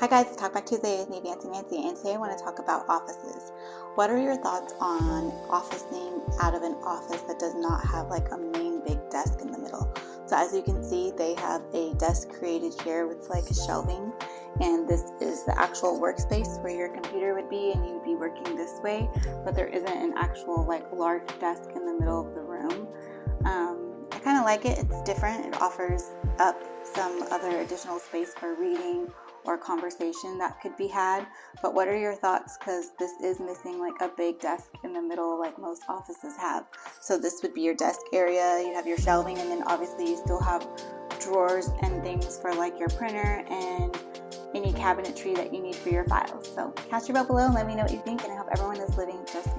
Hi guys, it's Talk Back Tuesday with me, Nancy, and today I want to talk about offices. What are your thoughts on officing out of an office that does not have like a main big desk in the middle? So as you can see, they have a desk created here with like shelving, and this is the actual workspace where your computer would be and you'd be working this way, but there isn't an actual like large desk in the middle of the room. I kind of like it. It's different. It offers up some other additional space for reading or conversation that could be had. But what are your thoughts? Because this is missing like a big desk in the middle like most offices have. So this would be your desk area. You have your shelving, and then obviously you still have drawers and things for like your printer and any cabinetry that you need for your files. So cast your vote below and let me know what you think, and I hope everyone is living just